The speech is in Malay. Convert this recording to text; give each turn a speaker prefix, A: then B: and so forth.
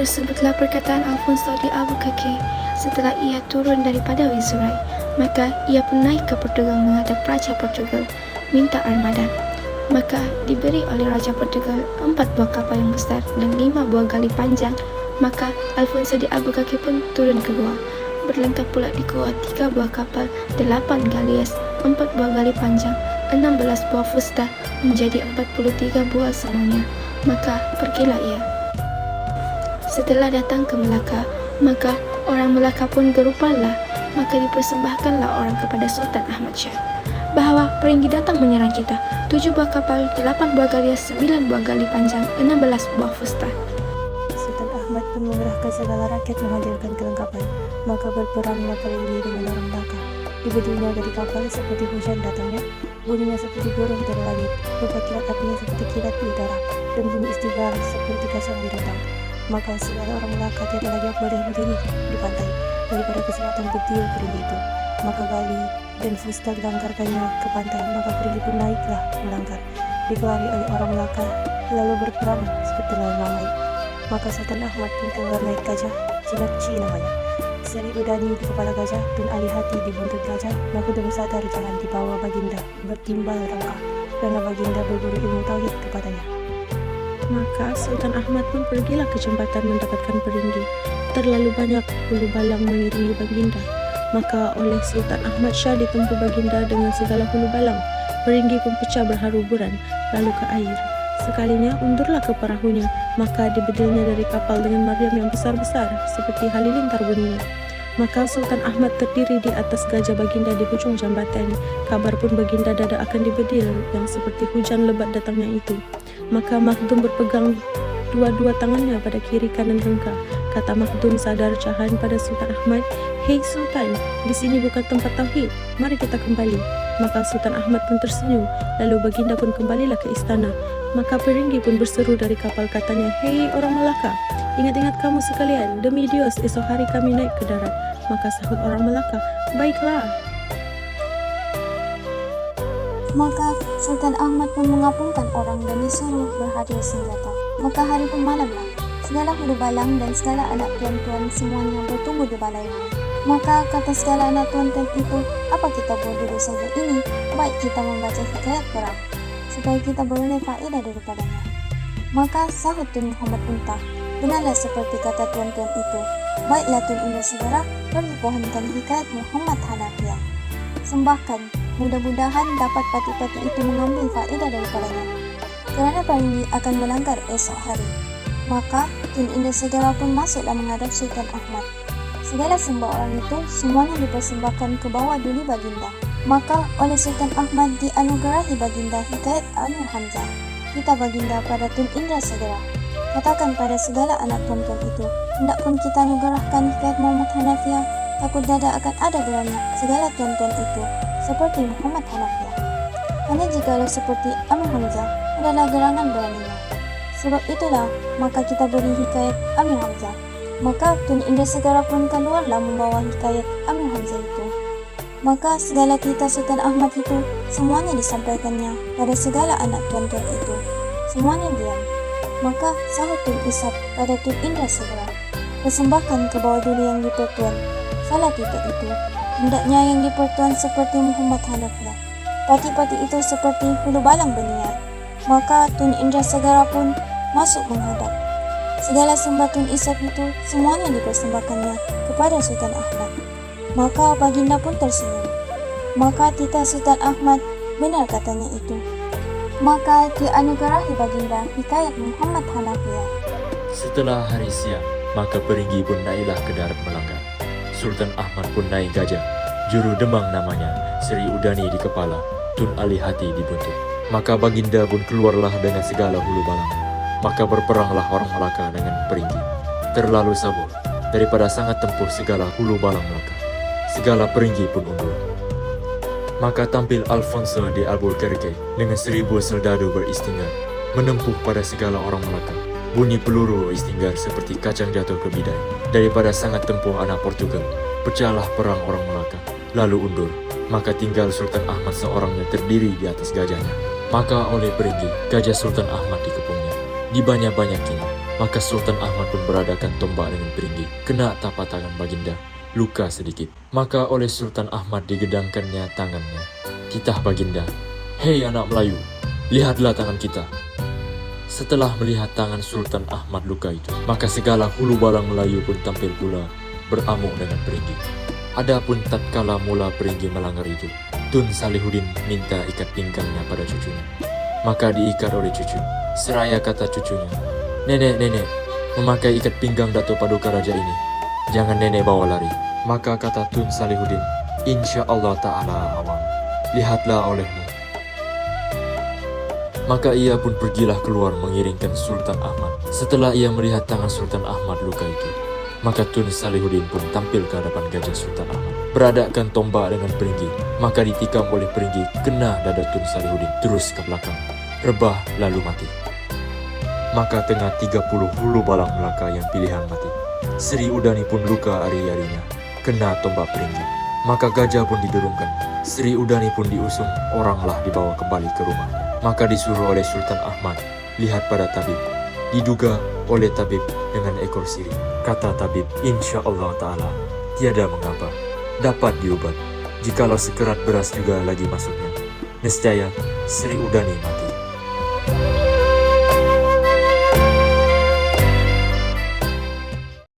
A: Tersebutlah perkataan Alfonso de Albuquerque setelah ia turun daripada Viceroy. Maka ia pun naik ke Portugal menghadap Raja Portugal, minta armada. Maka diberi oleh Raja Portugal 4 buah kapal yang besar dan 5 buah gali panjang. Maka Alfonso de Albuquerque pun turun ke Goa. Berlengkap pula di Goa 3 buah kapal, 8 galias, 4 buah gali panjang, 16 buah fusta, menjadi 43 buah semuanya. Maka pergilah ia. Setelah datang ke Melaka, maka orang Melaka pun gerupalah. Maka dipersembahkanlah orang kepada Sultan Ahmad Shah bahawa Peringgi datang menyerang kita. 7 buah kapal, 8 buah galias, 9 buah gali panjang, 16 buah fusta.
B: Sultan Ahmad pun mengerahkan segala rakyat menghadirkan kelengkapan. Maka berperanglah Peringgi dengan orang Melaka. Dibedilnya dari kapal seperti hujan datangnya, bunyinya seperti burung dari langit, rupa kilat apinya seperti kilat di udara, dan bunyi istighfar seperti kacang di rentang. Maka segala orang Melaka tiada lagi yang boleh berdiri di pantai daripada keselatan bedil Peringgi itu. Maka gali dan fusta dilangkarkannya ke pantai. Maka Peringgi pun naiklah melangkar, dikelari oleh orang Melaka, lalu berperang seperti ramai. Maka Sultan Ahmad pun keluar naik gajah, Cinakci namanya, Seri Udani di kepala gajah, dan Ali Hati di buntut gajah. Maka Dong Sadar jalan di bawah Baginda, bertimbal rangka, karena Baginda berguru ilmu tauhid kepadanya. Maka Sultan Ahmad pun pergilah ke jembatan mendapatkan Peringgi. Terlalu banyak hulu balang mengiringi Baginda. Maka oleh Sultan Ahmad Shah ditempuh Baginda dengan segala hulu balang. Peringgi pun pecah berharuburan, lalu ke air. Sekalinya undurlah ke perahunya, maka dibedilnya dari kapal dengan meriam yang besar-besar, seperti halilintar bunyinya. Maka Sultan Ahmad terdiri di atas gajah Baginda di ujung jambatan. Kabar pun Baginda dada akan dibedil, yang seperti hujan lebat datangnya itu. Maka Makhdum berpegang dua-dua tangannya pada kiri kanan rengka. Kata Makhdum sadar jahan pada Sultan Ahmad, "Hei Sultan, di sini bukan tempat tauhid. Mari kita kembali." Maka Sultan Ahmad pun tersenyum. Lalu Baginda pun kembalilah ke istana. Maka Peringgi pun berseru dari kapal, katanya, "Hei orang Melaka, ingat-ingat kamu sekalian, demi Dios esok hari kami naik ke darat." Maka sahut orang Melaka, "Baiklah."
C: Maka Sultan Ahmad pun mengapungkan orang dan disuruh berhadiah senjata. Maka hari pun malamlah. Segala hulu balang dan segala anak tuan-tuan semuanya bertunggu di balainya. Maka kata segala anak tuan-tuan itu, "Apa kita buat dulu saja ini? Baik kita membaca hikayat perang, supaya kita beroleh faedah daripadanya." Maka sahut Tun Muhammad Unta, "Benarlah seperti kata tuan-tuan itu. Baiklah Tun Indra segera pergi pohonkan hikayat Muhammad Hanafiah. Sembahkan, mudah-mudahan dapat pati-pati itu mengambil faedah daripadanya. Kerana Peringgi akan berlanggar esok hari." Maka Tun Indra segera pun masuklah menghadap Sultan Ahmad. Segala sembah orang itu semuanya dipersembahkan ke bawah duli Baginda. Maka oleh Sultan Ahmad dianugerahi Baginda hikayat Amir Hamzah. Kita Baginda pada Tun Indra segera, katakan pada segala anak tuan-tuan itu, hendak pun kita anugerahkan hikayat Muhammad Hanafiah, takut dada akan ada gerannya segala tuan-tuan itu seperti Muhammad Hanafiah. Hanya jikalau seperti Amir Hamzah adalah gerangan beraninya. Sebab itulah maka kita beri hikayat Amir Hamzah. Maka Tun Indra segera pun keluarlah membawa hikayat Amir Hamzah itu. Maka segala cerita Sultan Ahmad itu semuanya disampaikannya pada segala anak tuan-tuan itu. Semuanya diam. Maka sahut Tun Isap pada Tun Indra segera, "Persembahkan ke bawah dulu yang dipertuan. Salah tidak itu. Hendaknya yang dipertuan seperti Muhammad Hanafiah. Pati-pati itu seperti hulu balang berniat." Maka Tun Indra segera pun masuk menghadap. Segala sembah Tun Isap itu semuanya dipersembahkannya kepada Sultan Ahmad. Maka Baginda pun tersenyum. Maka titah Sultan Ahmad, benar katanya itu. Maka dianugerahi Baginda hikayat Muhammad Hanafiah.
D: Setelah hari siang, maka Peringgi pun naiklah ke darat melanggar. Sultan Ahmad pun naik gajah, juru demang namanya, Seri Udani di kepala, Tun Ali Hati di buntut. Maka Baginda pun keluarlah dengan segala hulu balang. Maka berperanglah orang Melaka dengan Peringgi. Terlalu sabur, daripada sangat tempuh segala hulu balang Melaka. Segala Peringgi pun unggul. Maka tampil Alfonso de Albuquerque dengan 1000 serdadu beristinggar, menempuh pada segala orang Melaka. Bunyi peluru istinggar seperti kacang jatuh ke bidai. Daripada sangat tempuh anak Portugal, pecahlah perang orang Melaka, lalu undur. Maka tinggal Sultan Ahmad seorangnya terdiri di atas gajahnya. Maka oleh Peringgi, gajah Sultan Ahmad dikepungnya, dibanyak-banyakinya. Maka Sultan Ahmad pun beradakan tombak dengan peringgi. Kena tapak tangan Baginda, luka sedikit. Maka oleh Sultan Ahmad digedangkannya tangannya. Titah Baginda, "Hei anak Melayu, lihatlah tangan kita." Setelah melihat tangan Sultan Ahmad luka itu, maka segala hulu balang Melayu pun tampil pula beramuk dengan peringgi. Adapun tatkala mula peringgi melanggar itu, Tun Salihuddin minta ikat pinggangnya pada cucunya. Maka diikat oleh cucu. Seraya kata cucunya, "Nenek, memakai ikat pinggang Dato' Paduka Raja ini, jangan nenek bawa lari." Maka kata Tun Salihuddin, "Insya Allah Ta'ala awam, lihatlah olehmu." Maka ia pun pergilah keluar mengiringkan Sultan Ahmad. Setelah ia melihat tangan Sultan Ahmad luka itu, maka Tun Salihuddin pun tampil ke hadapan Gajah Sultan Ahmad, beradakkan tombak dengan peringgi. Maka ditikam oleh peringgi, kena dada Tun Salihuddin, terus ke belakang, rebah lalu mati. Maka tengah 30 hulu balang Melaka yang pilihan mati, Sri Udani pun luka ari-arinya, kena tombak peringgi. Maka gajah pun didurungkan, Sri Udani pun diusung, oranglah dibawa kembali ke rumahnya. Maka disuruh oleh Sultan Ahmad lihat pada tabib. Diduga oleh tabib dengan ekor sirih. Kata tabib, "Insya Allah Ta'ala tiada mengapa, dapat diobat. Jikalau sekerat beras juga lagi masuknya, nescaya Sri Udani mati."